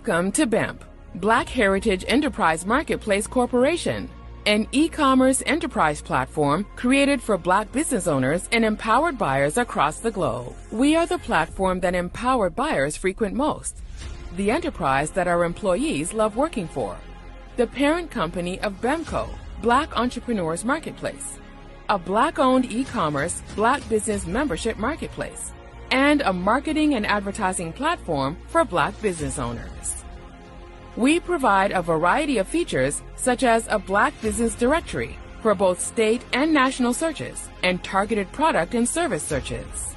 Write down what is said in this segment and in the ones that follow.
Welcome to BHEMP, Black Heritage Enterprise Marketplace Corporation, an e-commerce enterprise platform created for Black business owners and empowered buyers across the globe. We are the platform that empowered buyers frequent most, the enterprise that our employees love working for, the parent company of BHEMCO, Black Entrepreneurs Marketplace, a Black-owned e-commerce Black business membership marketplace, and a marketing and advertising platform for Black business owners. We provide a variety of features such as a Black business directory for both state and national searches and targeted product and service searches.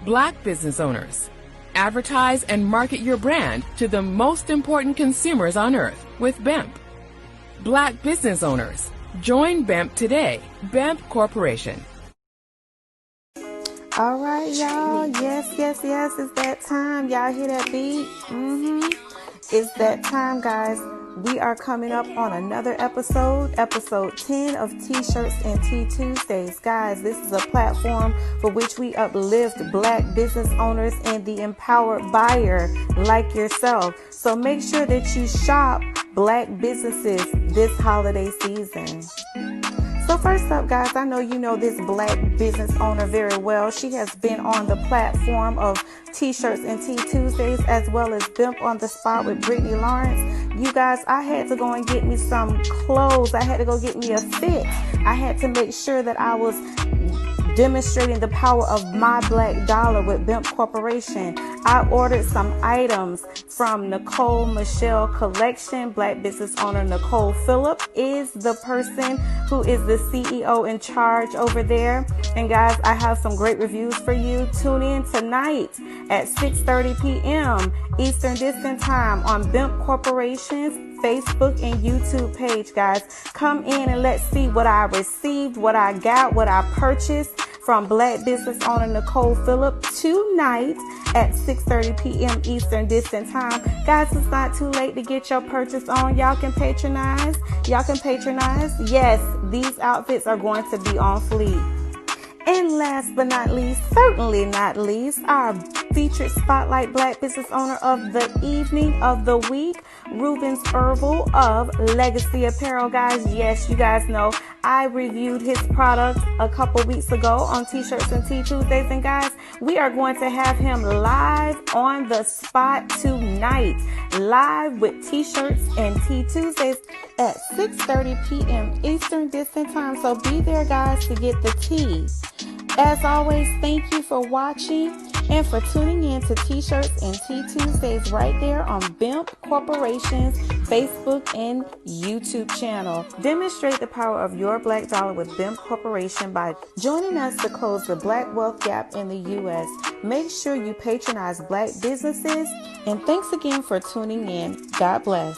Black business owners, advertise and market your brand to the most important consumers on earth with BHEMP. Black business owners, join BHEMP today. BHEMP Corporation. All right, y'all. Yes. It's that time. Y'all hear that beat? It's that time, guys. We are coming up on another episode 10 of T-Shirts and Tea Tuesdays. Guys, this is a platform for which we uplift Black business owners and the empowered buyer like yourself. So make sure that you shop Black businesses this holiday season. So first up, guys, I know you know this Black business owner very well. She has been on the platform of T-Shirts and Tea Tuesdays as well as BHEMP on the Spot with Brittany Lawrence. You guys, I had to go and get me some clothes. I had to go get me a fit. I had to make sure that I was demonstrating the power of my Black dollar with BHEMP Corporation. I ordered some items from Nicole Michelle Collection. Black business owner Nicole Phillip is the person who is the CEO in charge over there. And guys, I have some great reviews for you. Tune in tonight at 6:30 p.m. Eastern Distance Time on BHEMP Corporation's Facebook and YouTube page, guys. Come in and let's see what I received, what I got, what I purchased from Black business owner Nicole Phillip tonight at 6:30 p.m. Eastern Distance Time. Guys, it's not too late to get your purchase on. Y'all can patronize. Yes, these outfits are going to be on fleek. And last but not least, certainly not least, our featured spotlight Black business owner of the evening of the week, Rubens Herbal of Legacy Apparel. Guys, yes, you guys know I reviewed his product a couple weeks ago on T-Shirts and Tea Tuesdays. And guys, we are going to have him live on the spot tonight, live with T-Shirts and Tea Tuesdays at 6:30 p.m. Eastern Distance Time. So be there, guys, to get the tea. As always, thank you for watching and for tuning in to T-Shirts and Tea Tuesdays right there on BHEMP Corporation's Facebook and YouTube channel. Demonstrate the power of your Black dollar with BHEMP Corporation by joining us to close the Black wealth gap in the U.S. Make sure you patronize Black businesses. And thanks again for tuning in. God bless.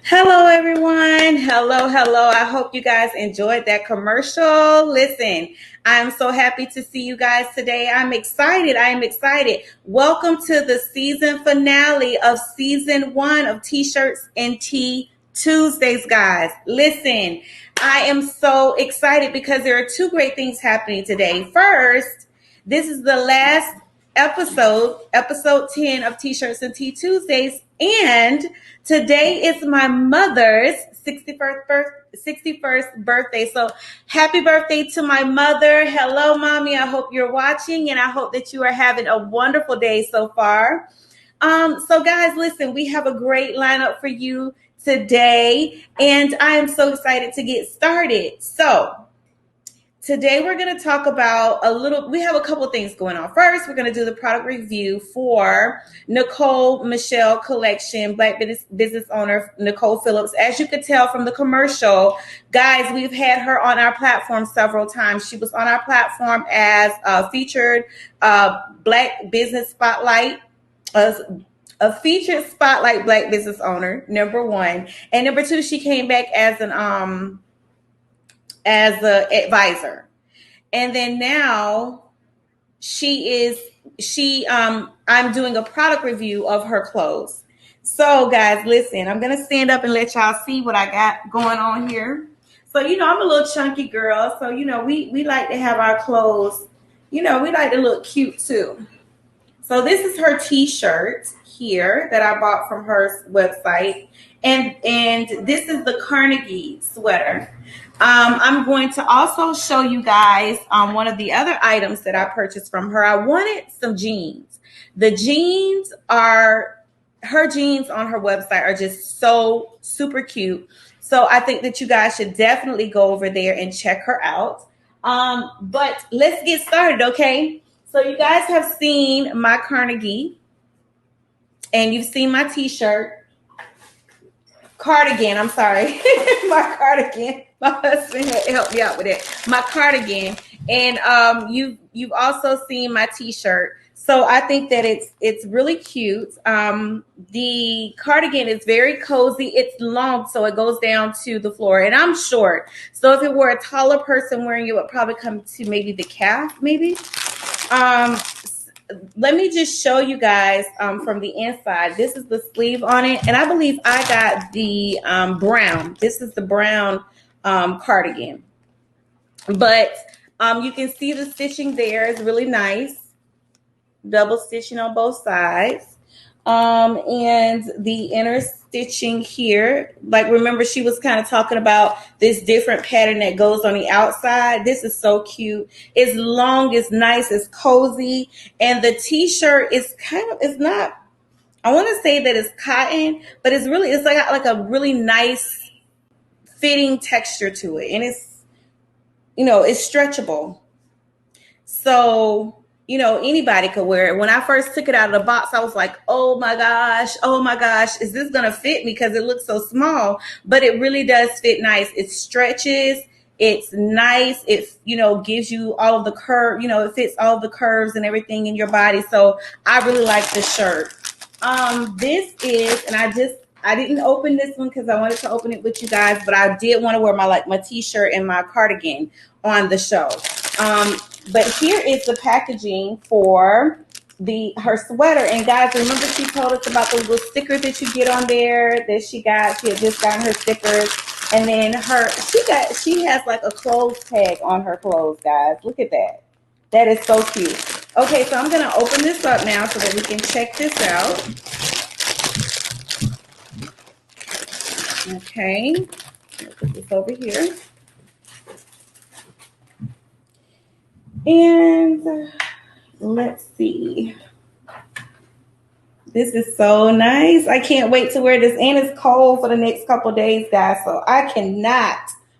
Hello, everyone. Hello. I hope you guys enjoyed that commercial. Listen, I'm so happy to see you guys today. I am excited. Welcome to the season finale of season 1 of T-Shirts and Tea Tuesdays, guys. Listen, I am so excited because there are two great things happening today. First, this is the last episode 10 of T-Shirts and Tea Tuesdays, and today is my mother's 61st birthday. So happy birthday to my mother. Hello, Mommy. I hope you're watching, and I hope that you are having a wonderful day so far. So guys, listen, we have a great lineup for you today, and I am so excited to get started. So today we're going to talk about we have a couple things going on. First, we're going to do the product review for Nicole Michelle Collection, Black business owner Nicole Phillips. As you could tell from the commercial, guys, we've had her on our platform several times. She was on our platform as a featured Black business spotlight, a featured spotlight Black business owner, number one. And number two, she came back as an advisor. And then now I'm doing a product review of her clothes. So guys, listen, I'm going to stand up and let y'all see what I got going on here. So, I'm a little chunky girl. So, we like to have our clothes you know, we like to look cute too. So this is her t-shirt here that I bought from her website. And this is the Carnegie sweater. I'm going to also show you guys one of the other items that I purchased from her. I wanted some jeans. The jeans are, her jeans on her website are just so super cute. So I think that you guys should definitely go over there and check her out. But let's get started, okay? So you guys have seen my Carnegie and you've seen my t-shirt. Cardigan, I'm sorry. My cardigan. My husband had helped me out with it. My cardigan. And you've also seen my t-shirt. So I think that it's really cute. The cardigan is very cozy. It's long, so it goes down to the floor. And I'm short. So if it were a taller person wearing it, would probably come to maybe the calf, maybe. Let me just show you guys from the inside. This is the sleeve on it. And I believe I got the brown. This is the brown cardigan. But you can see the stitching there is really nice. Double stitching on both sides. And the inner stitching here, like remember she was kind of talking about this different pattern that goes on the outside. This is so cute. It's long, it's nice, it's cozy. And the t-shirt is kind of, it's not, I want to say that it's cotton, but it's really, it's like a really nice fitting texture to it. And it's, you know, it's stretchable. So, you know, anybody could wear it. When I first took it out of the box, I was like, oh my gosh, is this going to fit me? Because it looks so small, but it really does fit nice. It stretches. It's nice. It, you know, gives you all of the curve, you know, it fits all of the curves and everything in your body. So I really like this shirt. This is, and I didn't open this one because I wanted to open it with you guys, but I did want to wear my t-shirt and my cardigan on the show. But here is the packaging for her sweater. And guys, remember she told us about the little stickers that you get on there that she got. She had just gotten her stickers. And then she has like a clothes tag on her clothes, guys. Look at that. That is so cute. Okay, so I'm going to open this up now so that we can check this out. Okay. I'll put this over here. And let's see. This is so nice. I can't wait to wear this. And it's cold for the next couple days, guys. So I cannot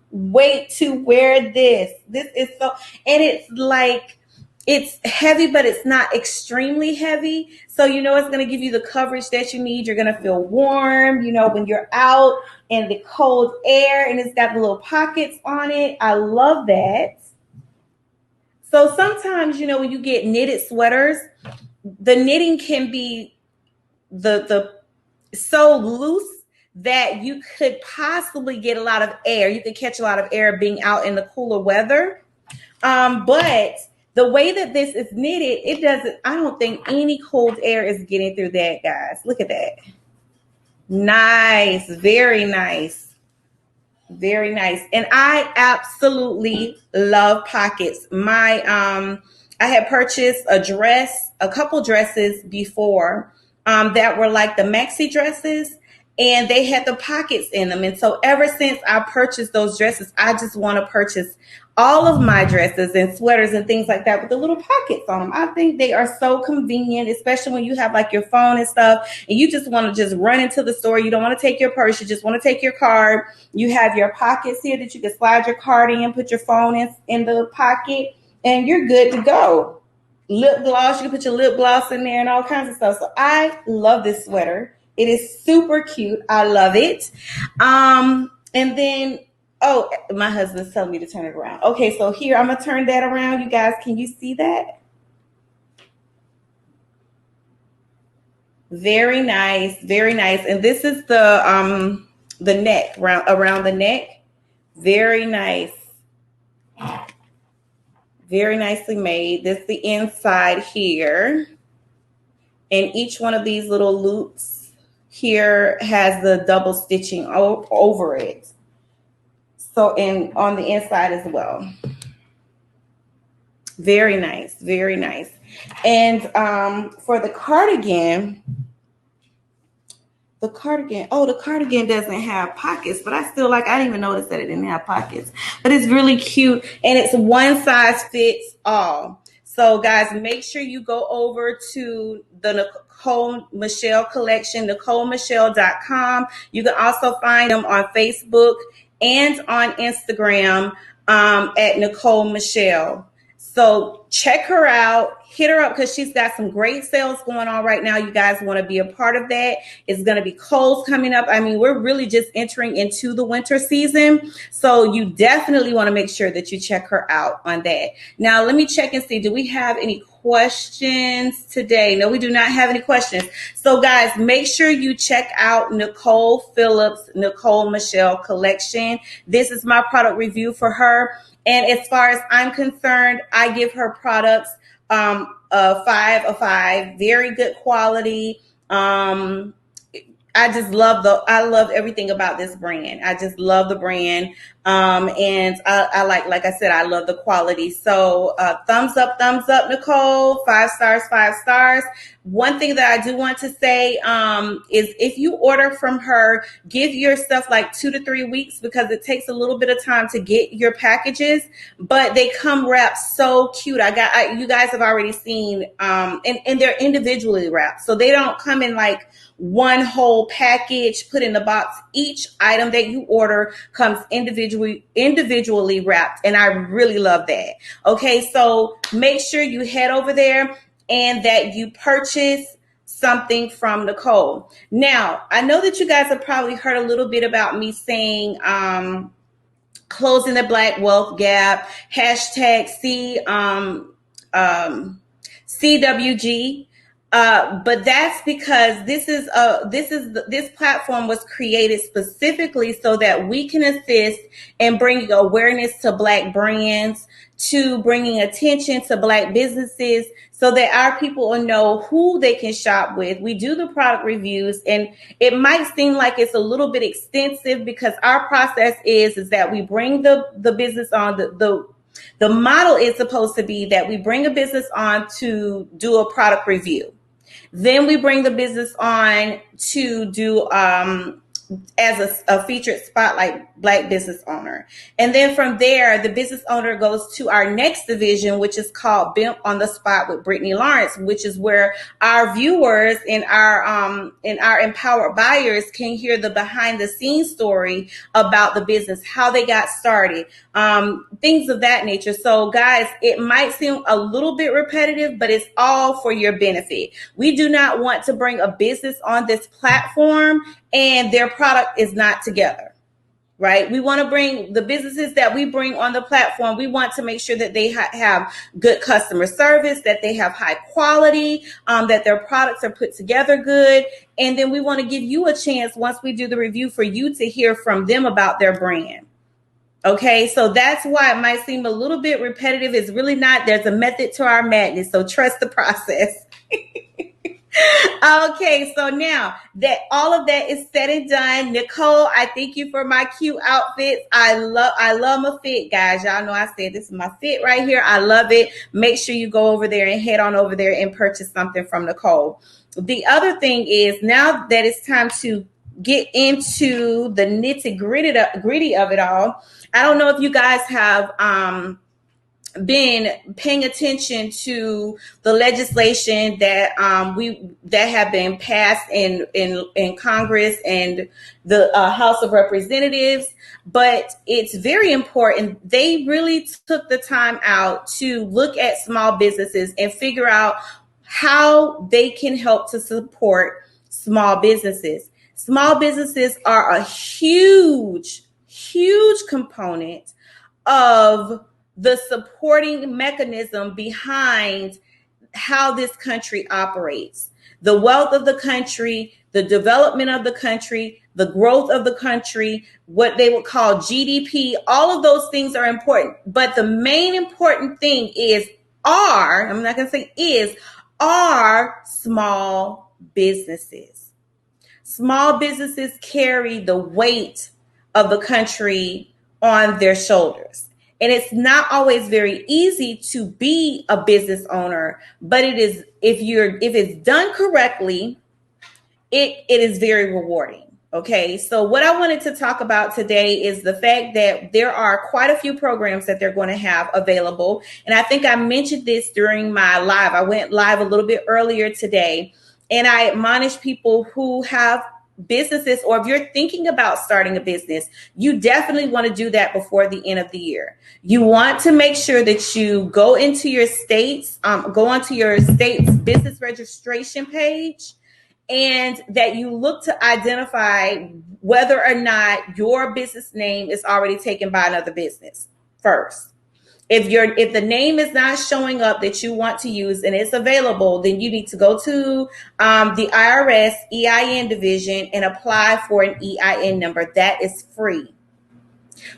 wait to wear this. This is so, and it's like, it's heavy, but it's not extremely heavy. So, you know, it's going to give you the coverage that you need. You're going to feel warm, you know, when you're out in the cold air, and it's got the little pockets on it. I love that. So sometimes, you know, when you get knitted sweaters, the knitting can be the so loose that you could possibly get a lot of air. You could catch a lot of air being out in the cooler weather. But the way that this is knitted, it doesn't, I don't think any cold air is getting through that, guys. Look at that. Nice. Very nice. Very nice. And I absolutely love pockets. I had purchased a couple dresses before that were like the maxi dresses, and they had the pockets in them. And so ever since I purchased those dresses, I just want to purchase all of my dresses and sweaters and things like that with the little pockets on them. I think they are so convenient, especially when you have like your phone and stuff and you just want to just run into the store. You don't want to take your purse. You just want to take your card. You have your pockets here that you can slide your card in, put your phone in the pocket, and you're good to go. Lip gloss, you can put your lip gloss in there and all kinds of stuff. So I love this sweater. It is super cute. I love it. And then, oh, my husband's telling me to turn it around. Okay, so here, I'm going to turn that around. You guys, can you see that? Very nice, very nice. And this is the neck, around the neck. Very nice. Very nicely made. This is the inside here. And each one of these little loops here has the double stitching over it. So, and on the inside as well. Very nice. Very nice. And for the cardigan doesn't have pockets, but I still like, I didn't even notice that it didn't have pockets, but it's really cute and it's one size fits all. So guys, make sure you go over to the Nicole Michelle collection, NicoleMichelle.com. You can also find them on Facebook and on Instagram at Nicole Michelle. So check her out, hit her up because she's got some great sales going on right now. You guys want to be a part of that. It's going to be Kohl's coming up. I mean, we're really just entering into the winter season. So you definitely want to make sure that you check her out on that. Now, let me check and see. Do we have any questions today? No, we do not have any questions. So guys, make sure you check out Nicole Phillips, Nicole Michelle collection. This is my product review for her. And as far as I'm concerned, I give her products a 5 of 5, very good quality. I love everything about this brand. I just love the brand. And I like I said, I love the quality. So thumbs up, Nicole, 5 stars, 5 stars. One thing that I do want to say is if you order from her, give yourself like 2 to 3 weeks because it takes a little bit of time to get your packages, but they come wrapped so cute. You guys have already seen, and they're individually wrapped. So they don't come in like one whole package put in the box. Each item that you order comes individually wrapped. And I really love that. Okay, so make sure you head over there and that you purchase something from Nicole. Now, I know that you guys have probably heard a little bit about me saying closing the Black wealth gap, hashtag CWG. But that's because this platform was created specifically so that we can assist in bringing awareness to Black brands, to bringing attention to Black businesses, so that our people will know who they can shop with. We do the product reviews, and it might seem like it's a little bit extensive because our process is that we bring the business on. The model is supposed to be that we bring a business on to do a product review. Then we bring the business on to do as a featured spotlight Black business owner. And then from there, the business owner goes to our next division, which is called BHEMP on the Spot with Brittany Lawrence, which is where our viewers and our empowered buyers can hear the behind the scenes story about the business, how they got started, things of that nature. So guys, it might seem a little bit repetitive, but it's all for your benefit. We do not want to bring a business on this platform and their product is not together, right? We want to bring the businesses that we bring on the platform. We want to make sure that they have good customer service, that they have high quality, that their products are put together good. And then we want to give you a chance once we do the review for you to hear from them about their brand. Okay, so that's why it might seem a little bit repetitive. It's really not. There's a method to our madness, so trust the process. Okay, so now that all of that is said and done, Nicole, I thank you for my cute outfits. I love my fit, guys. Y'all know I said this is my fit right here. I love it. Make sure you go over there and head on over there and purchase something from Nicole. The other thing is, now that it's time to get into the nitty-gritty of it all, I don't know if you guys have been paying attention to the legislation that have been passed in Congress and the House of Representatives, but it's very important. They really took the time out to look at small businesses and figure out how they can help to support small businesses. Small businesses are a huge component of the supporting mechanism behind how this country operates. The wealth of the country, the development of the country, the growth of the country, what they would call GDP, all of those things are important. But the main important thing I'm not going to say are small businesses. Small businesses carry the weight of the country on their shoulders. And it's not always very easy to be a business owner, but it is, if it's done correctly, it is very rewarding. Okay, so what I wanted to talk about today is the fact that there are quite a few programs that they're going to have available. And I think I mentioned this during my live. I went live a little bit earlier today, and I admonish people who have businesses, or if you're thinking about starting a business, you definitely want to do that before the end of the year. You want to make sure that you go into your state's, go onto your state's business registration page, and that you look to identify whether or not your business name is already taken by another business first. If the name is not showing up that you want to use and it's available, then you need to go to the IRS EIN division and apply for an EIN number. That is free.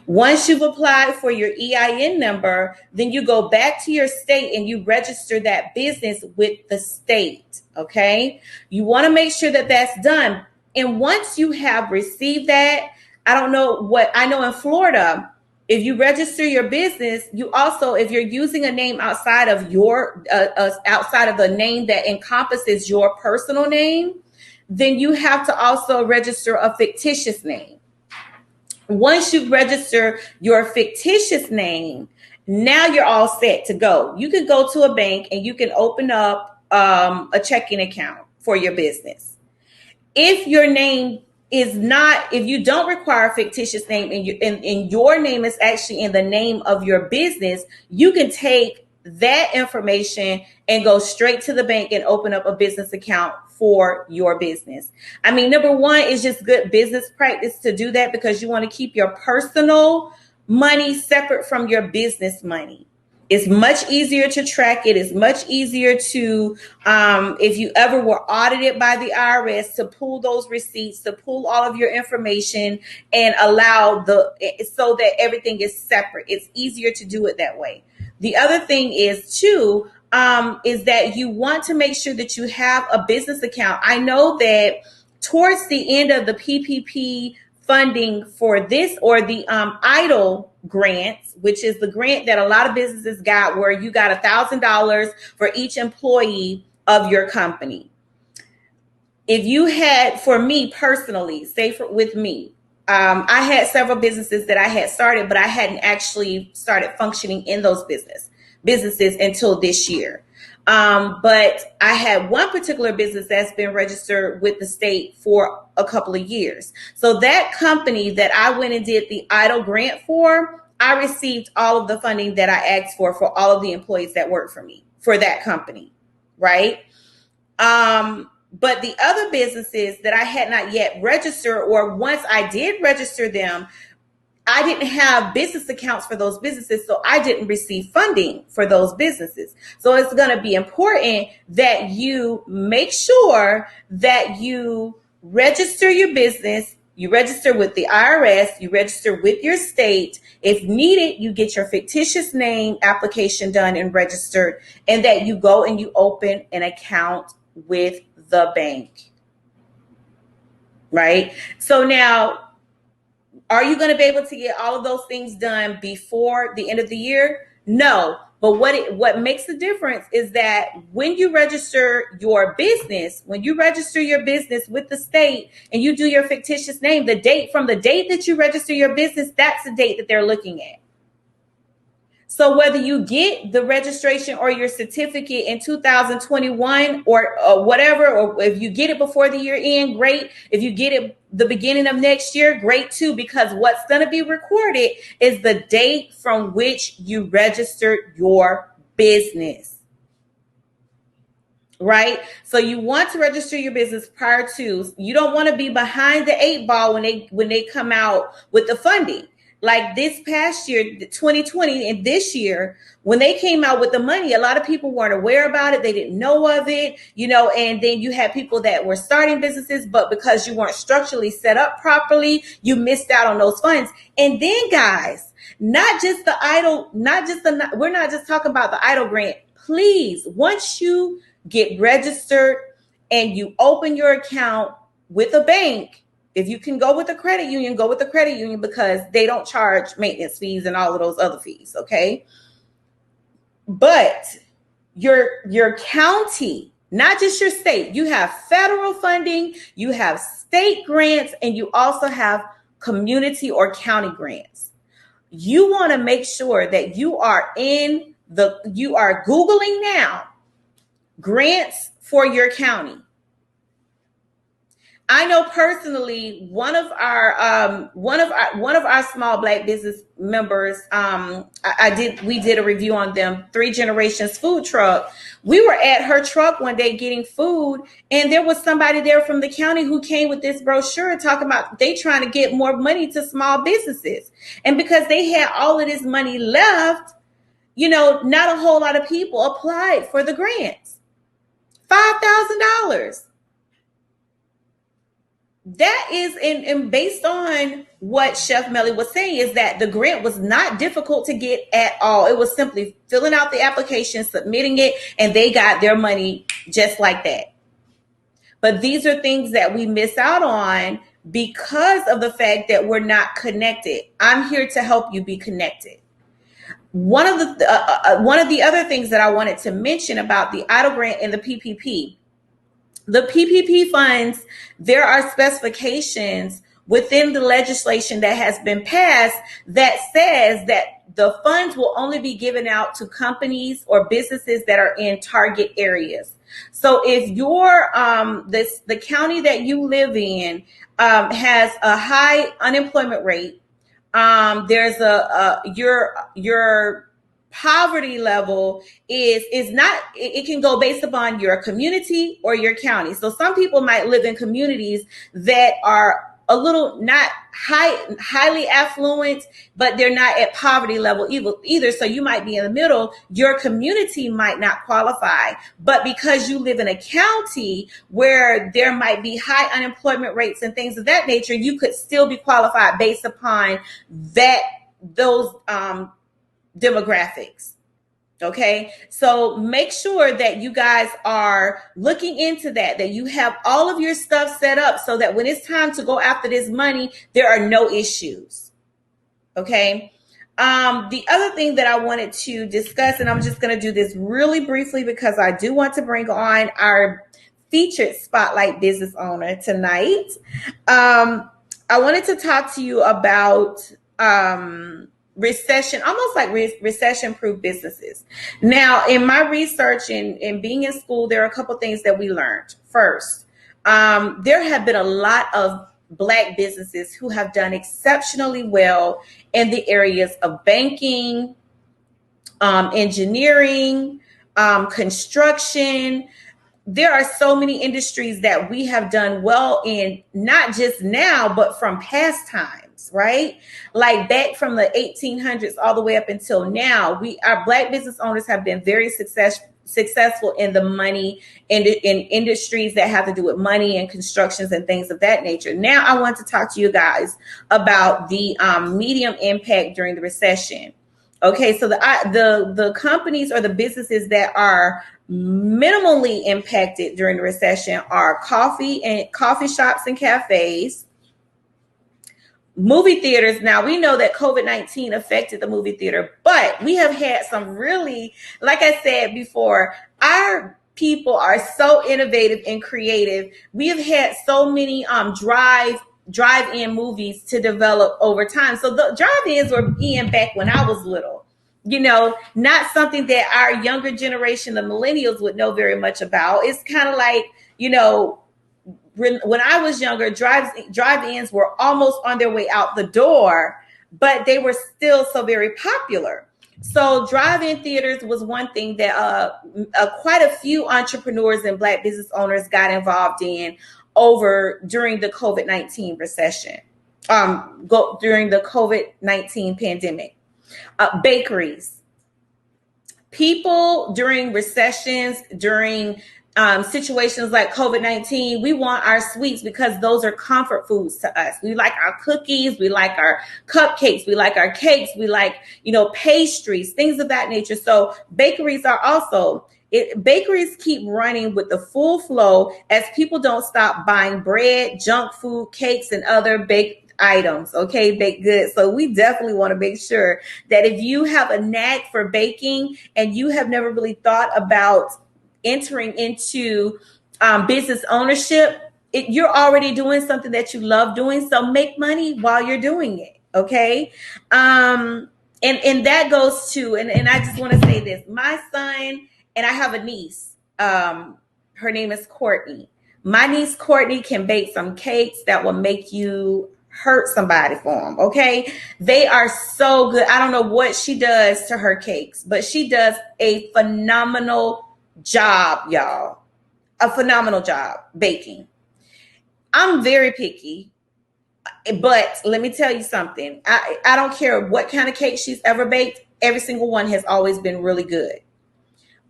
Once you've applied for your EIN number, then you go back to your state and you register that business with the state. Okay. You want to make sure that that's done. And once you have received that, I don't know what I know in Florida, if you register your business, you also, if you're using a name outside of your, outside of the name that encompasses your personal name, then you have to also register a fictitious name. Once you register your fictitious name, now you're all set to go. You can go to a bank and you can open up a checking account for your business. If your name is not, if you don't require a fictitious name and your name is actually in the name of your business, you can take that information and go straight to the bank and open up a business account for your business. I mean, number one, is just good business practice to do that, because you want to keep your personal money separate from your business money. It's much easier to track it. It's much easier to, if you ever were audited by the IRS, to pull those receipts, to pull all of your information and allow so that everything is separate. It's easier to do it that way. The other thing is too, is that you want to make sure that you have a business account. I know that towards the end of the PPP funding for this, or the EIDL grants, which is the grant that a lot of businesses got, where you got $1,000 for each employee of your company. If you had, for me personally, with me, I had several businesses that I had started, but I hadn't actually started functioning in those businesses until this year. But I had one particular business that's been registered with the state for a couple of years. So that company that I went and did the EIDL grant for, I received all of the funding that I asked for all of the employees that work for me, for that company, right? But the other businesses that I had not yet registered, or once I did register them, I didn't have business accounts for those businesses, so I didn't receive funding for those businesses. So it's going to be important that you make sure that you register your business, you register with the IRS, you register with your state. If needed, you get your fictitious name application done and registered, and that you go and you open an account with the bank, right? So now, are you going to be able to get all of those things done before the end of the year? No. But what makes the difference is that when you register your business, with the state and you do your fictitious name, from the date that you register your business, that's the date that they're looking at. So whether you get the registration or your certificate in 2021 or whatever, or if you get it before the year end, great. If you get it the beginning of next year, great too, because what's going to be recorded is the date from which you registered your business. Right? So you want to register your business prior to. You don't want to be behind the 8 ball when they come out with the funding. Like this past year, 2020, and this year, when they came out with the money, a lot of people weren't aware about it. They didn't know of it, and then you had people that were starting businesses, but because you weren't structurally set up properly, you missed out on those funds. And then guys, we're not just talking about the EIDL grant. Please, once you get registered and you open your account with a bank, If you can go with the credit union, go with the credit union because they don't charge maintenance fees and all of those other fees, okay? But your county, not just your state, you have federal funding, you have state grants, and you also have community or county grants. You want to make sure that you are Googling now grants for your county. I know personally one of our small Black business members. We did a review on them. 3 Generations food truck. We were at her truck one day getting food, and there was somebody there from the county who came with this brochure talking about they trying to get more money to small businesses, and because they had all of this money left, not a whole lot of people applied for the grants. $5,000. That is, and based on what Chef Melly was saying, is that the grant was not difficult to get at all. It was simply filling out the application, submitting it, and they got their money just like that. But these are things that we miss out on because of the fact that we're not connected. I'm here to help you be connected. One of the other things that I wanted to mention about the EIDL grant and the PPP. The PPP funds, there are specifications within the legislation that has been passed that says that the funds will only be given out to companies or businesses that are in target areas. So if the county that you live in has a high unemployment rate, there's your poverty level is not, it can go based upon your community or your county. So some people might live in communities that are a little not highly affluent, but they're not at poverty level either. So you might be in the middle. Your community might not qualify, but because you live in a county where there might be high unemployment rates and things of that nature, you could still be qualified based upon those demographics. Okay, so make sure that you guys are looking into that you have all of your stuff set up so that when it's time to go after this money, there are no issues. Okay. The other thing that I wanted to discuss, and I'm just going to do this really briefly because I do want to bring on our featured spotlight business owner tonight. I wanted to talk to you about recession, almost like recession-proof businesses. Now, in my research and being in school, there are a couple things that we learned. First, there have been a lot of Black businesses who have done exceptionally well in the areas of banking, engineering, construction. There are so many industries that we have done well in, not just now, but from past times, right? Like back from the 1800s all the way up until now, our Black business owners have been very successful in the money in industries that have to do with money and constructions and things of that nature. Now I want to talk to you guys about the medium impact during the recession. Okay, so the companies or the businesses that are minimally impacted during the recession are coffee shops and cafes, movie theaters. Now we know that COVID-19 affected the movie theater, but we have had some really, like I said before, our people are so innovative and creative. We have had so many drive-in movies to develop over time. So the drive-ins were in back when I was little. Not something that our younger generation, the millennials, would know very much about. It's kind of like, when I was younger, drive-ins were almost on their way out the door, but they were still so very popular. So drive-in theaters was one thing that quite a few entrepreneurs and Black business owners got involved in during the COVID-19 recession, during the COVID-19 pandemic. Bakeries. People during recessions, during situations like COVID-19, we want our sweets because those are comfort foods to us. We like our cookies, we like our cupcakes, we like our cakes, we like, pastries, things of that nature. So bakeries are also Bakeries keep running with the full flow as people don't stop buying bread, junk food, cakes, and other baked items, okay, baked goods. So we definitely want to make sure that if you have a knack for baking and you have never really thought about entering into business ownership, you're already doing something that you love doing. So make money while you're doing it, okay? And that goes to, and I just want to say this, my son, and I have a niece, her name is Courtney. My niece Courtney can bake some cakes that will make you hurt somebody for them, okay? They are so good. I don't know what she does to her cakes, but she does a phenomenal job, y'all. A phenomenal job baking. I'm very picky, but let me tell you something. I don't care what kind of cake she's ever baked. Every single one has always been really good.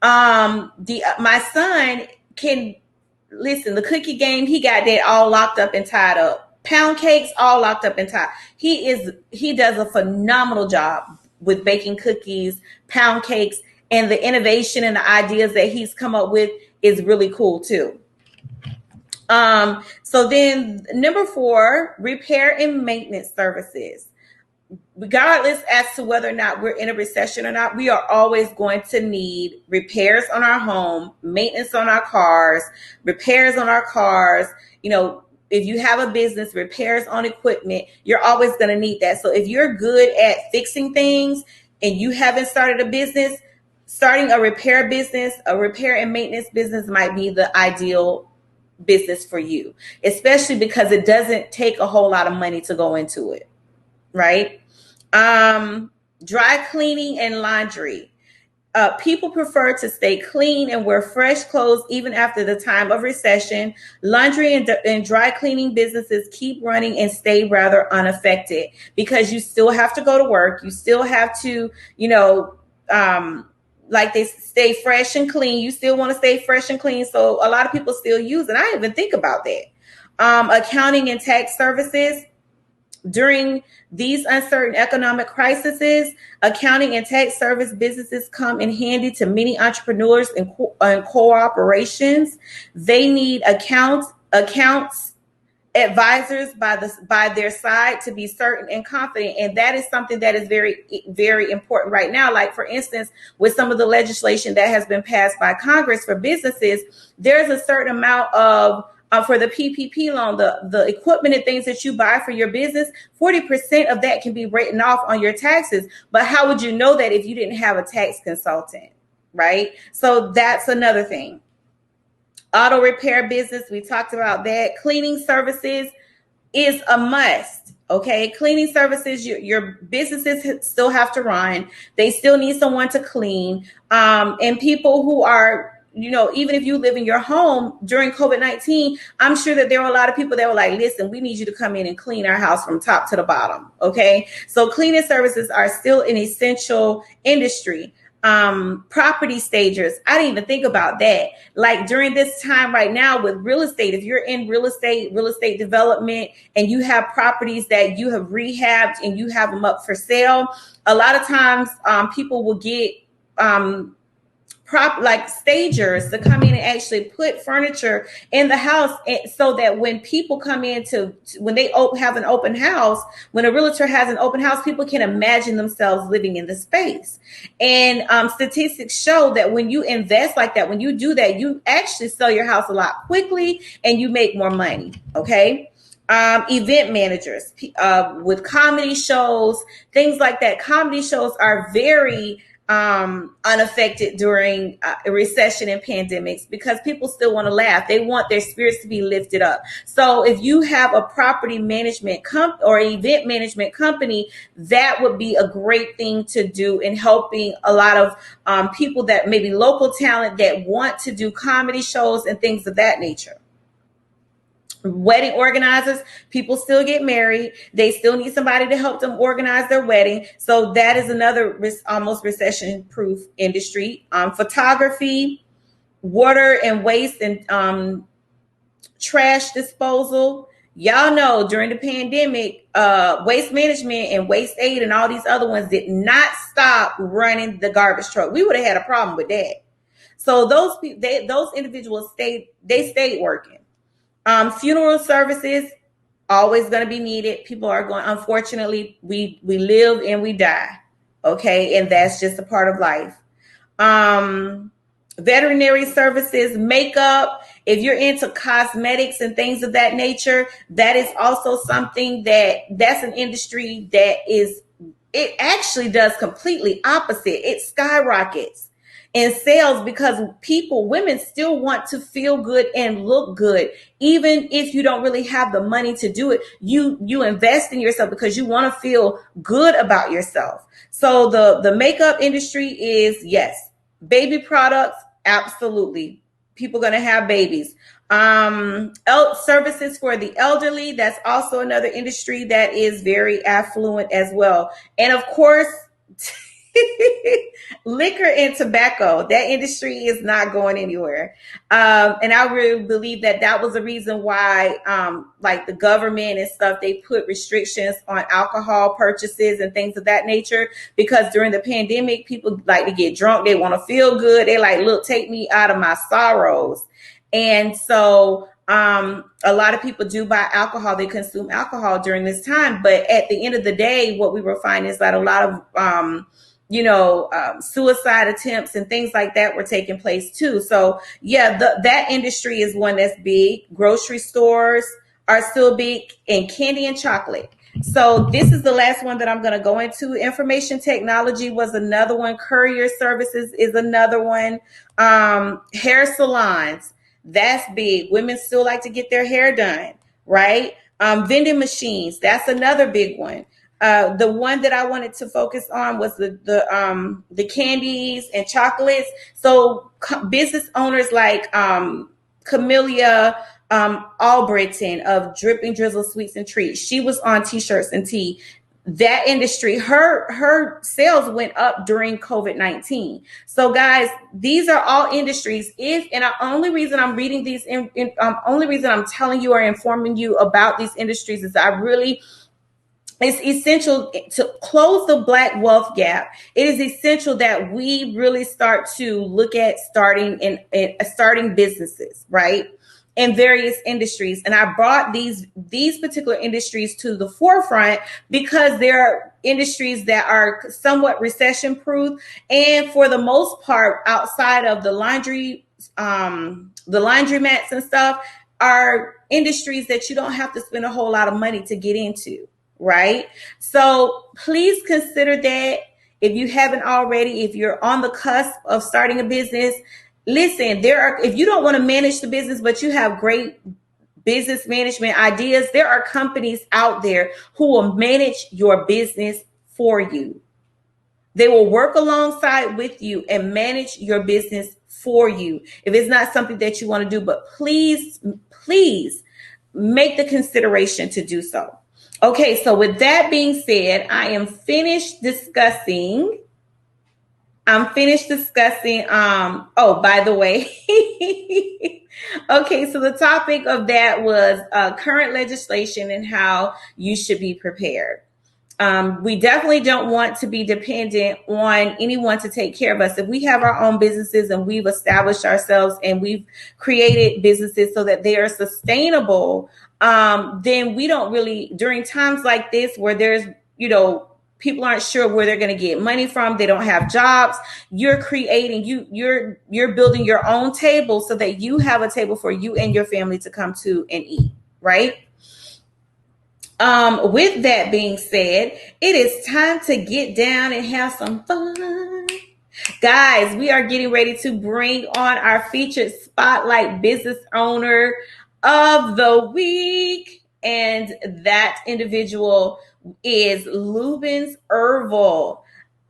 My son can listen, the cookie game, he got that all locked up and tied up. Pound cakes all locked up and tied. He does a phenomenal job with baking cookies, pound cakes, and the innovation and the ideas that he's come up with is really cool too. So then number 4, repair and maintenance services. Regardless as to whether or not we're in a recession or not, we are always going to need repairs on our home, maintenance on our cars, repairs on our cars. You know, if you have a business, repairs on equipment, you're always going to need that. So if you're good at fixing things and you haven't started a business, starting a repair business, a repair and maintenance business might be the ideal business for you, especially because it doesn't take a whole lot of money to go into it, right? Dry cleaning and laundry. People prefer to stay clean and wear fresh clothes even after the time of recession. Laundry and dry cleaning businesses keep running and stay rather unaffected because you still have to go to work. You still have to, like they stay fresh and clean. You still want to stay fresh and clean. So a lot of people still use it. I didn't even think about that. Accounting and tax services. During these uncertain economic crises, accounting and tax service businesses come in handy to many entrepreneurs and corporations. They need accounts advisors by their side to be certain and confident. And that is something that is very, very important right now. Like, for instance, with some of the legislation that has been passed by Congress for businesses, there's a certain amount of for the PPP loan, the equipment and things that you buy for your business, 40% of that can be written off on your taxes. But how would you know that if you didn't have a tax consultant, right? So that's another thing. Auto repair business, we talked about that. Cleaning services is a must, okay? Cleaning services, your businesses still have to run. They still need someone to clean. And people who are, even if you live in your home during COVID-19, I'm sure that there were a lot of people that were like, listen, we need you to come in and clean our house from top to the bottom. Okay. So cleaning services are still an essential industry. Property stagers. I didn't even think about that. Like during this time right now with real estate, if you're in real estate development and you have properties that you have rehabbed and you have them up for sale, a lot of times people will get like stagers to come in and actually put furniture in the house so that when people come in when they have an open house, when a realtor has an open house, people can imagine themselves living in the space. And statistics show that when you invest like that, when you do that, you actually sell your house a lot quickly and you make more money. Okay. Event managers with comedy shows, things like that. Comedy shows are very unaffected during a recession and pandemics because people still want to laugh. They want their spirits to be lifted up. So if you have a property management or event management company, that would be a great thing to do in helping a lot of people that maybe local talent that want to do comedy shows and things of that nature. Wedding organizers, people still get married. They still need somebody to help them organize their wedding. So that is another almost recession-proof industry. Photography, water and waste and trash disposal. Y'all know during the pandemic, waste management and waste aid and all these other ones did not stop running the garbage truck. We would have had a problem with that. So those people, those individuals stayed working. Funeral services always going to be needed. People are going. Unfortunately, we live and we die. Okay, and that's just a part of life. Veterinary services, makeup. If you're into cosmetics and things of that nature, that is also something that's an industry that it actually does completely opposite. It skyrockets in sales because women still want to feel good and look good. Even if you don't really have the money to do it, you invest in yourself because you want to feel good about yourself. So the makeup industry is, yes. Baby products, absolutely. People going to have babies. Services for the elderly, that's also another industry that is very affluent as well. And of course, liquor and tobacco, that industry is not going anywhere. And I really believe that was the reason why, like the government and stuff, they put restrictions on alcohol purchases and things of that nature, because during the pandemic, people like to get drunk. They want to feel good. They like, look, take me out of my sorrows. And so, a lot of people do buy alcohol. They consume alcohol during this time. But at the end of the day, what we were finding is that a lot of, suicide attempts and things like that were taking place too. So yeah, that industry is one that's big. Grocery stores are still big, and candy and chocolate. So this is the last one that I'm going to go into. Information technology was another one. Courier services is another one. Hair salons, that's big. Women still like to get their hair done, right? Vending machines, that's another big one. The one that I wanted to focus on was the candies and chocolates. So business owners like Camellia Albritton of Dripping Drizzle Sweets and Treats. She was on T-Shirtz and Tea. That industry, her sales went up during COVID-19. So guys, these are all industries. And the only reason I'm reading these, only reason I'm telling you or informing you about these industries is it's essential to close the Black wealth gap. It is essential that we really start to look at starting businesses, right? In various industries. And I brought these particular industries to the forefront because they're industries that are somewhat recession proof. And for the most part, outside of the laundromats and stuff, are industries that you don't have to spend a whole lot of money to get into. Right? So please consider that. If you haven't already, if you're on the cusp of starting a business, listen, if you don't want to manage the business, but you have great business management ideas, there are companies out there who will manage your business for you. They will work alongside with you and manage your business for you. If it's not something that you want to do, but please make the consideration to do so. Okay, so with that being said, I am finished discussing. Oh, by the way. Okay, so the topic of that was current legislation and how you should be prepared. We definitely don't want to be dependent on anyone to take care of us. If we have our own businesses and we've established ourselves and we've created businesses so that they are sustainable, then we don't really, during times like this where there's, people aren't sure where they're going to get money from, they don't have jobs, you're building your own table so that you have a table for you and your family to come to and eat, right? With that being said, it is time to get down and have some fun. Guys, we are getting ready to bring on our featured spotlight business owner of the week. And that individual is Lubens Ervil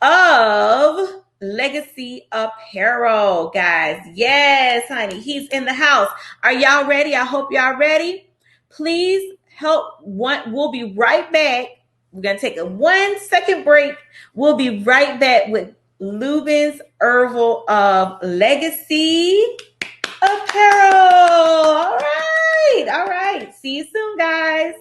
of Legacy Apparel, guys. Yes, honey, he's in the house. Are y'all ready? I hope y'all ready. Please we'll be right back. We're going to take a 1 second break. We'll be right back with Lubens Ervil of Legacy Apparel. All right. See you soon, guys.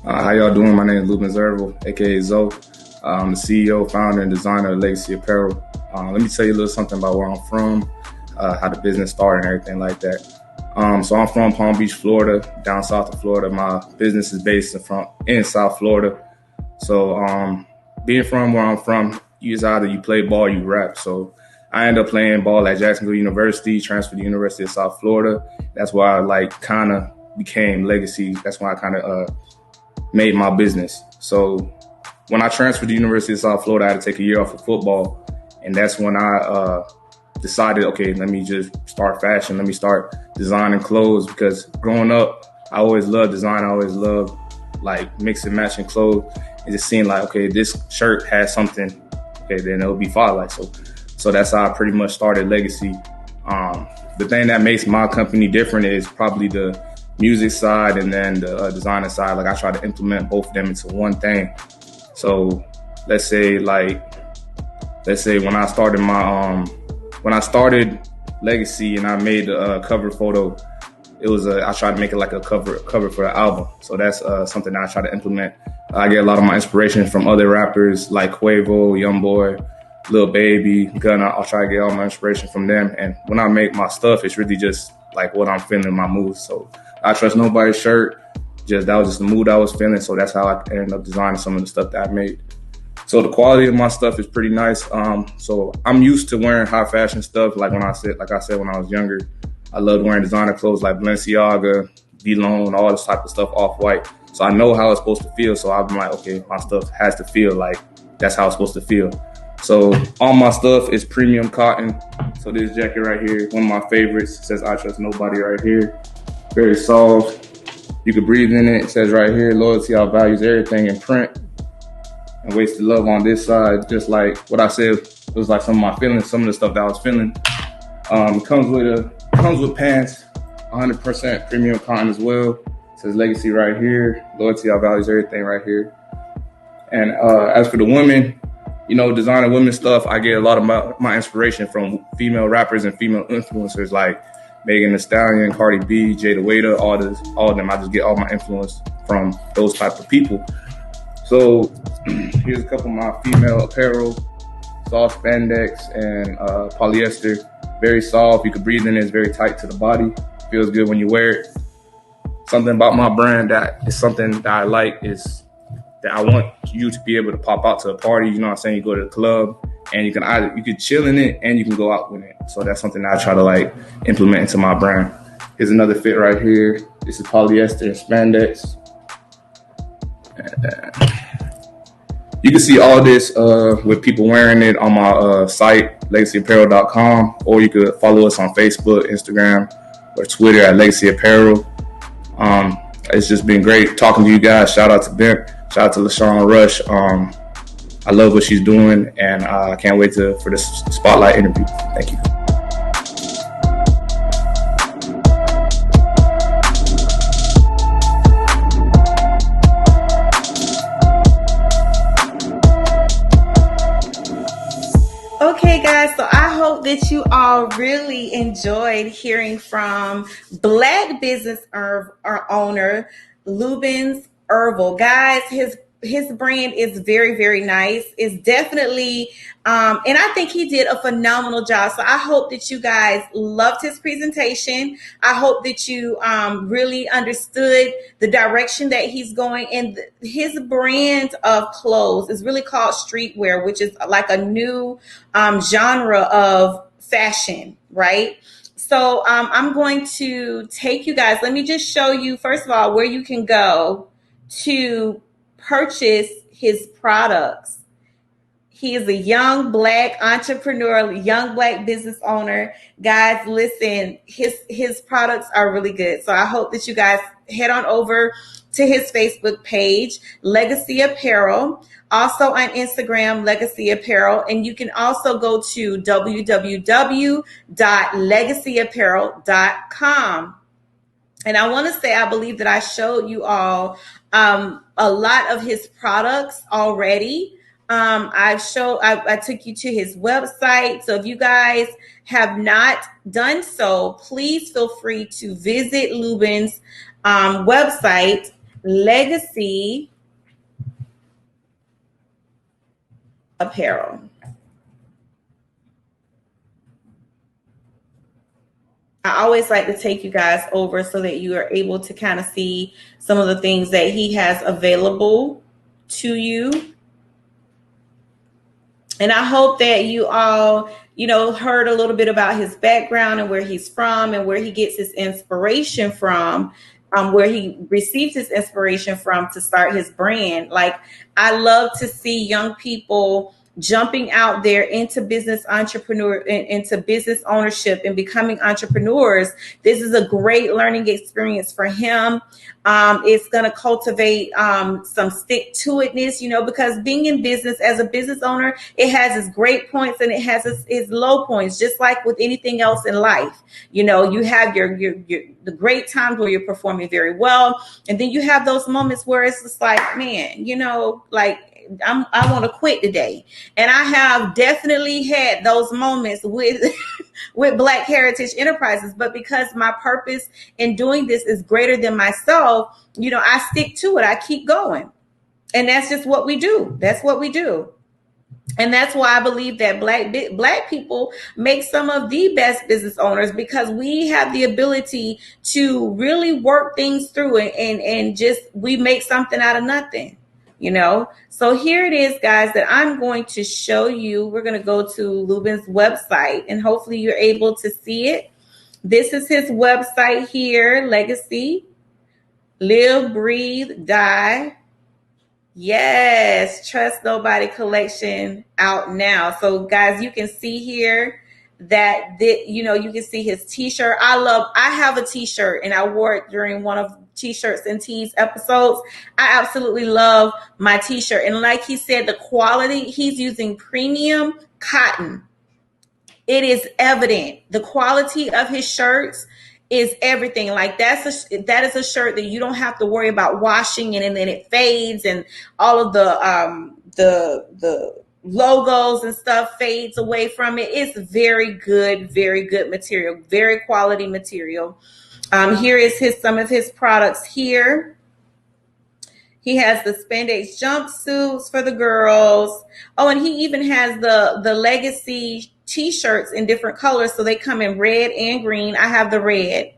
How y'all doing? My name is Lubin Zerval, aka Zoe. I'm the CEO, founder, and designer of Legacy Apparel. Let me tell you a little something about where I'm from, how the business started and everything like that. So I'm from Palm Beach, Florida, down south of Florida. My business is based in South Florida. So being from where I'm from, you play ball, you rap. So I ended up playing ball at Jacksonville University, transferred to the University of South Florida. That's why I kind of became Legacy. That's why I kind of made my business. So when I transferred to the University of South Florida, I had to take a year off of football. And that's when I decided, okay, let me just start fashion. Let me start designing clothes, because growing up, I always loved design. I always loved mix and matching clothes. It just seemed like, okay, this shirt has something, okay, then it'll be fine. So that's how I pretty much started Legacy. The thing that makes my company different is probably the music side and then the designer side. I try to implement both of them into one thing. So let's say when I started Legacy and I made the cover photo, I tried to make it like a cover for the album. So that's something that I try to implement. I get a lot of my inspiration from other rappers like Quavo, Youngboy, Lil Baby, Gunna. I'll try to get all my inspiration from them. And when I make my stuff, it's really just what I'm feeling, my mood. So I Trust Nobody's shirt, that was just the mood I was feeling. So that's how I ended up designing some of the stuff that I made. So the quality of my stuff is pretty nice. So I'm used to wearing high fashion stuff. Like I said, when I was younger, I loved wearing designer clothes like Balenciaga, V-Lone, all this type of stuff, Off-White. So I know how it's supposed to feel. So I'm like, okay, my stuff has to feel like that's how it's supposed to feel. So all my stuff is premium cotton. So this jacket right here, one of my favorites, says I Trust Nobody right here. Very soft. You can breathe in it. It says right here, loyalty, our values, everything in print. And wasted love on this side. Just like what I said, it was like some of my feelings, some of the stuff that I was feeling. It comes with pants, 100% premium cotton as well. It says Legacy right here, loyalty, our values, everything right here. And as for the women, designing women's stuff, I get a lot of my inspiration from female rappers and female influencers like Megan Thee Stallion, Cardi B, Jada Waiter, all of them. I just get all my influence from those type of people. So here's a couple of my female apparel, soft spandex and polyester, very soft. You can breathe in it. It's very tight to the body. Feels good when you wear it. Something about my brand that is something that I like is that I want you to be able to pop out to a party. You know what I'm saying? You go to the club and you can chill in it and you can go out with it. So that's something that I try to implement into my brand. Here's another fit right here. This is polyester and spandex. You can see all this with people wearing it on my site, legacyapparel.com, or you could follow us on Facebook, Instagram, or Twitter at Legacy Apparel. It's just been great talking to you guys. Shout out to BHEMP. Shout out to LaShawn Rush. I love what she's doing, and I can't wait for this spotlight interview. Thank you. Okay, guys, so I hope that you all really enjoyed hearing from Black business owner Lubin Zerval. Guys, his brand is very, very nice. It's definitely, and I think he did a phenomenal job. So I hope that you guys loved his presentation. I hope that you really understood the direction that he's going. And his brand of clothes is really called streetwear, which is like a new genre of fashion, right? So I'm going to take you guys. Let me just show you, first of all, where you can go to purchase his products. He is a young Black entrepreneur, young Black business owner. Guys, listen, his products are really good. So I hope that you guys head on over to his Facebook page, Legacy Apparel. Also on Instagram, Legacy Apparel. And you can also go to www.legacyapparel.com. And I want to say, I believe that I showed you all a lot of his products already. I took you to his website. So if you guys have not done so, please feel free to visit Lubin's website Legacy Apparel. I always like to take you guys over so that you are able to kind of see some of the things that he has available to you. And I hope that you all, heard a little bit about his background and where he's from and where he gets his inspiration from, where he receives his inspiration from to start his brand. Like, I love to see young people jumping out there into business into business ownership and becoming entrepreneurs. This is a great learning experience for him. It's going to cultivate some stick-to-itness, because being in business as a business owner, it has its great points and it has its low points, just like with anything else in life. You have your the great times where you're performing very well, and then you have those moments where it's just like, man, like, I want to quit today. And I have definitely had those moments with with Black Heritage Enterprises, but because my purpose in doing this is greater than myself, I stick to it. I keep going. And that's just what we do. That's what we do. And that's why I believe that black people make some of the best business owners, because we have the ability to really work things through it and just we make something out of nothing. So here it is, guys, that I'm going to show you. We're going to go to Lubin's website and hopefully you're able to see it. This is his website here. Legacy, Live, Breathe, Die. Yes, Trust Nobody collection out now. So guys, you can see here that you can see his t-shirt. I have a t-shirt and I wore it during one of T-Shirts and Tees episodes. I absolutely love my t-shirt. And like he said, the quality, he's using premium cotton. It is evident. The quality of his shirts is everything. Like that is a shirt that you don't have to worry about washing and then it fades and all of the logos and stuff fades away from it. It's very good material, very quality material. Here is some of his products here. He has the spandex jumpsuits for the girls. Oh, and he even has the legacy t-shirts in different colors. So they come in red and green. I have the red.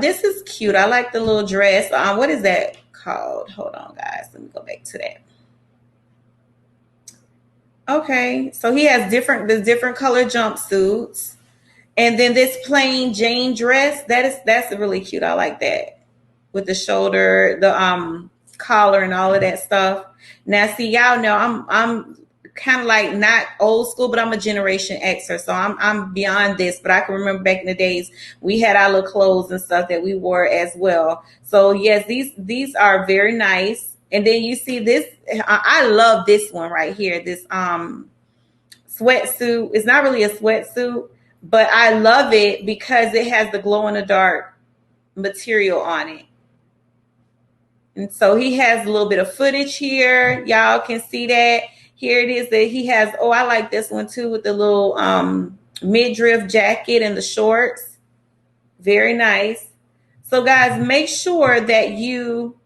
This is cute. I like the little dress. What is that called? Hold on, guys. Let me go back to that. Okay, so he has different color jumpsuits. And then this plain Jane dress, that's really cute. I like that. With the shoulder, the collar and all of that stuff. Now, see, y'all know I'm kind of like not old school, but I'm a Generation Xer. So I'm beyond this. But I can remember back in the days, we had our little clothes and stuff that we wore as well. So yes, these are very nice. And then you see this, I love this one right here. This sweatsuit. It's not really a sweatsuit, but I love it because it has the glow in the dark material on it. And so he has a little bit of footage here. Y'all can see that. Here it is that he has, I like this one too with the little midriff jacket and the shorts. Very nice. So guys, make sure that you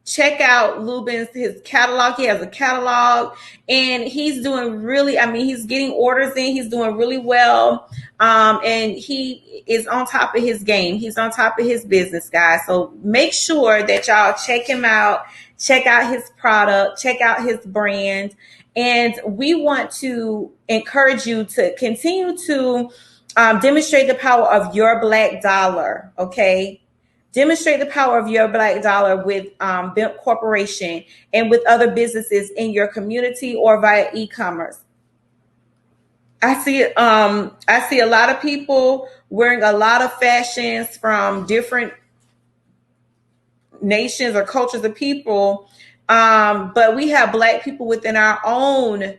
check out his catalog. He has a catalog and he's doing he's getting orders in. He's doing really well. And he is on top of his game. He's on top of his business, guys. So make sure that y'all check him out, check out his product, check out his brand. And we want to encourage you to continue to demonstrate the power of your Black dollar. Okay. Demonstrate the power of your Black dollar with BHEMP Corporation and with other businesses in your community or via e-commerce. I see a lot of people wearing a lot of fashions from different nations or cultures of people, but we have Black people within our own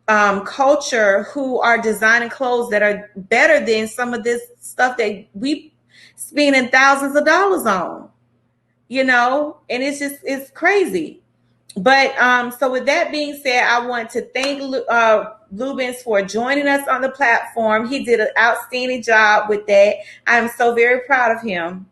culture who are designing clothes that are better than some of this stuff that we spending thousands of dollars on, and it's crazy. But so with that being said, I want to thank Lubins for joining us on the platform. He did an outstanding job with that. I'm so very proud of him.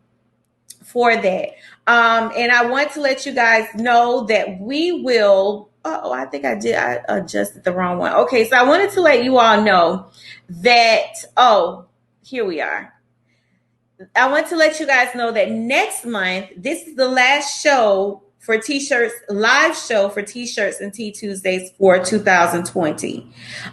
for that. And I want to let you guys know that we will. Oh, I think I adjusted the wrong one. Okay, so I wanted to let you all know that. Oh, here we are. I want to let you guys know that next month, this is the last show for TeeShirtz, live show for TeeShirtz and Tea Tuesdays for 2020.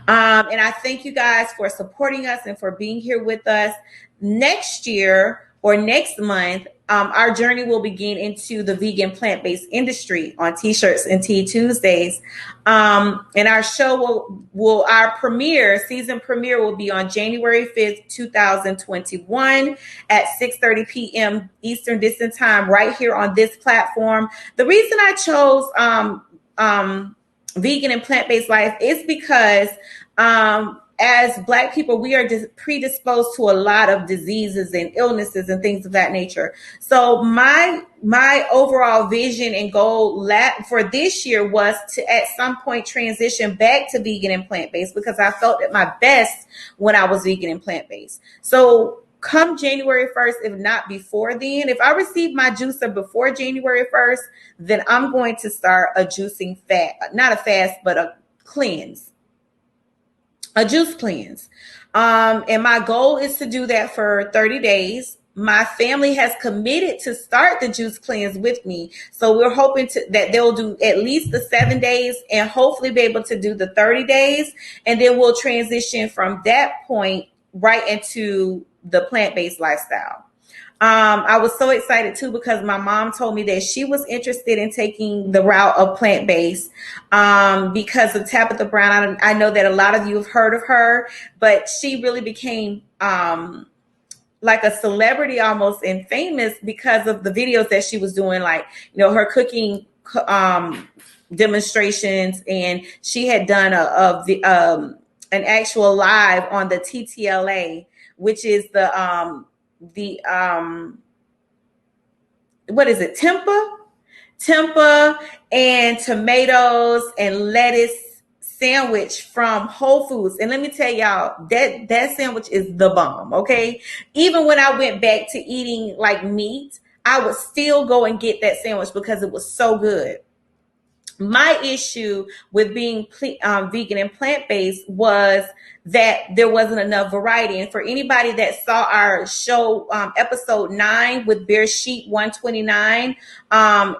And I thank you guys for supporting us and for being here with us. Next year or next month, our journey will begin into the vegan plant-based industry on TeeShirtz and Tea Tuesdays. And our show our season premiere will be on January 5th, 2021 at 6:30 p.m. Eastern Distance Time right here on this platform. The reason I chose vegan and plant-based life is because as Black people, we are predisposed to a lot of diseases and illnesses and things of that nature. So my overall vision and goal for this year was to at some point transition back to vegan and plant-based because I felt at my best when I was vegan and plant-based. So come January 1st, if not before then, if I receive my juicer before January 1st, then I'm going to start a juicing not a fast, but a cleanse. A juice cleanse. And my goal is to do that for 30 days. My family has committed to start the juice cleanse with me. So we're hoping that they'll do at least the 7 days and hopefully be able to do the 30 days. And then we'll transition from that point right into the plant-based lifestyle. I was so excited too because my mom told me that she was interested in taking the route of plant-based because of Tabitha Brown. I know that a lot of you have heard of her, but she really became like a celebrity almost and famous because of the videos that she was doing, like, you know, her cooking demonstrations, and she had done an actual live on the TTLA, which is the what is it? Tempeh and tomatoes and lettuce sandwich from Whole Foods. And let me tell y'all, that sandwich is the bomb. Okay. Even when I went back to eating like meat, I would still go and get that sandwich because it was so good. My issue with being vegan and plant-based was that there wasn't enough variety. And for anybody that saw our show, episode 9 with Bear Sheet 129,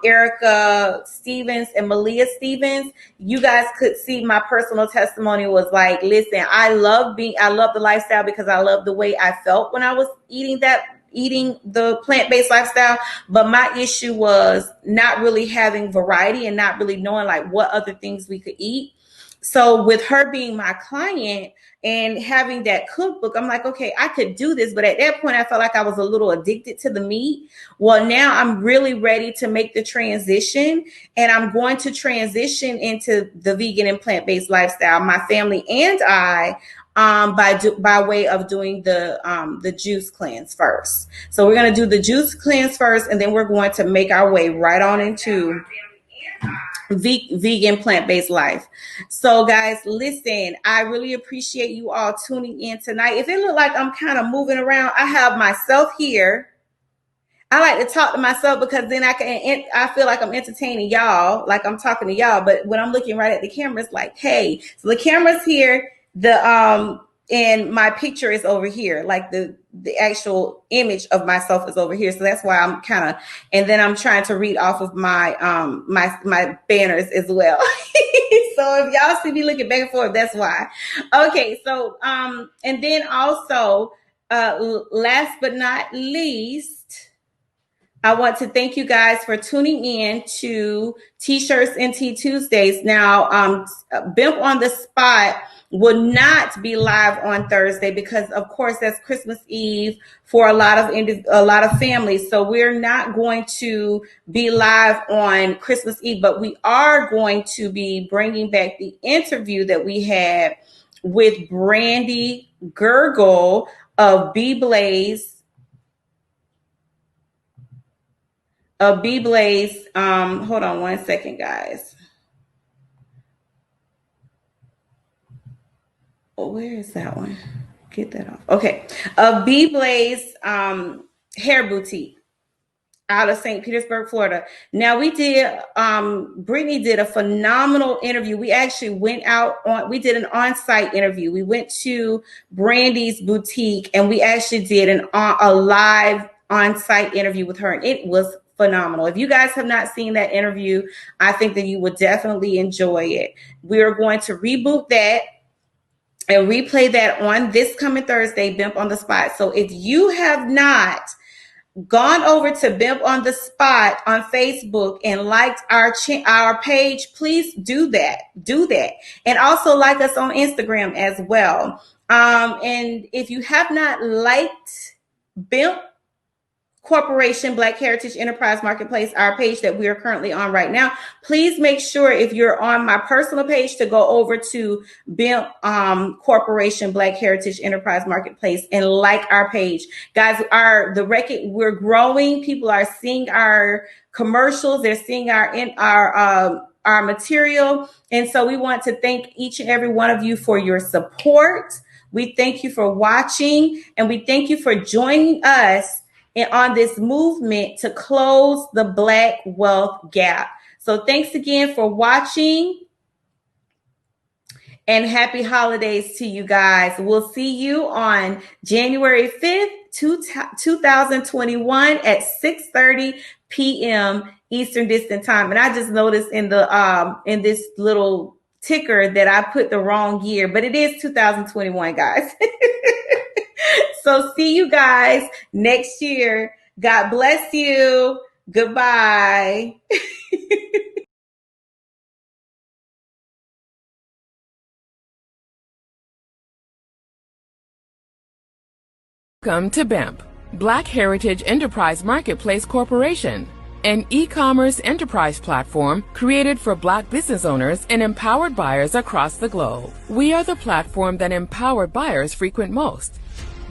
Erica Stevens and Malia Stevens, you guys could see my personal testimony was like, listen, I love the lifestyle because I love the way I felt when I was eating the plant-based lifestyle, but my issue was not really having variety and not really knowing like what other things we could eat. So with her being my client and having that cookbook, I'm like, okay, I could do this. But at that point, I felt like I was a little addicted to the meat. Well, now I'm really ready to make the transition, and I'm going to transition into the vegan and plant-based lifestyle, my family and I, by way of doing the juice cleanse first. So we're going to do the juice cleanse first, and then we're going to make our way right on into vegan plant-based life. So guys, listen, I really appreciate you all tuning in tonight. If it look like I'm kind of moving around, I have myself here. I like to talk to myself because then I feel like I'm entertaining y'all, like I'm talking to y'all. But when I'm looking right at the camera, it's like, hey, so the camera's here. And my picture is over here, like the actual image of myself is over here. So that's why I'm and then I'm trying to read off of my my banners as well. So if y'all see me looking back and forth, that's why. Okay, so and then also last but not least, I want to thank you guys for tuning in to TeeShirtz and Tea Tuesdays. Now, BHEMP on the Spot will not be live on Thursday because, of course, that's Christmas Eve for a lot of families. So we're not going to be live on Christmas Eve, but we are going to be bringing back the interview that we had with Brandy Gurgle of B-Blaze. Hold on one second, guys. Oh, where is that one? Get that off. Okay. B-Blaze hair boutique. out of St. Petersburg, Florida. Now we did, Brittany did a phenomenal interview. We actually went out we did an on-site interview. We went to Brandy's boutique and we actually did a live on-site interview with her. And it was phenomenal. If you guys have not seen that interview, I think that you would definitely enjoy it. We are going to reboot that and replay that on this coming Thursday, BHEMP on the Spot. So if you have not gone over to BHEMP on the Spot on Facebook and liked our page, please do that. And also like us on Instagram as well. And if you have not liked BHEMP Corporation Black Heritage Enterprise Marketplace, our page that we are currently on right now, please make sure if you're on my personal page to go over to BHEMP Corporation Black Heritage Enterprise Marketplace and like our page. Guys, we're growing. People are seeing our commercials. They're seeing our material. And so we want to thank each and every one of you for your support. We thank you for watching and we thank you for joining us on this movement to close the Black wealth gap. So thanks again for watching and happy holidays to you guys. We'll see you on January 5th, 2021 at 6:30 p.m. Eastern Distant Time. And I just noticed in this little ticker that I put the wrong year, but it is 2021, guys. So see you guys next year. God bless you. Goodbye. Welcome to BHEMP, Black Heritage Enterprise Marketplace Corporation, an e-commerce enterprise platform created for Black business owners and empowered buyers across the globe. We are the platform that empowered buyers frequent most,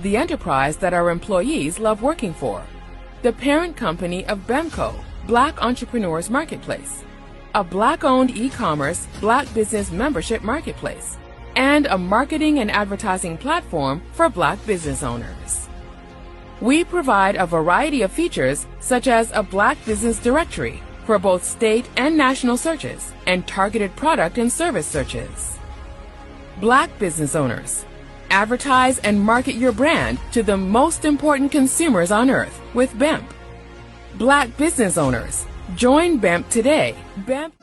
the enterprise that our employees love working for, the parent company of BHEMCO, Black Entrepreneurs Marketplace, a Black-owned e-commerce Black business membership marketplace, and a marketing and advertising platform for Black business owners. We provide a variety of features such as a Black business directory for both state and national searches and targeted product and service searches. Black business owners, advertise and market your brand to the most important consumers on earth with BHEMP. Black business owners, join BHEMP today. BHEMP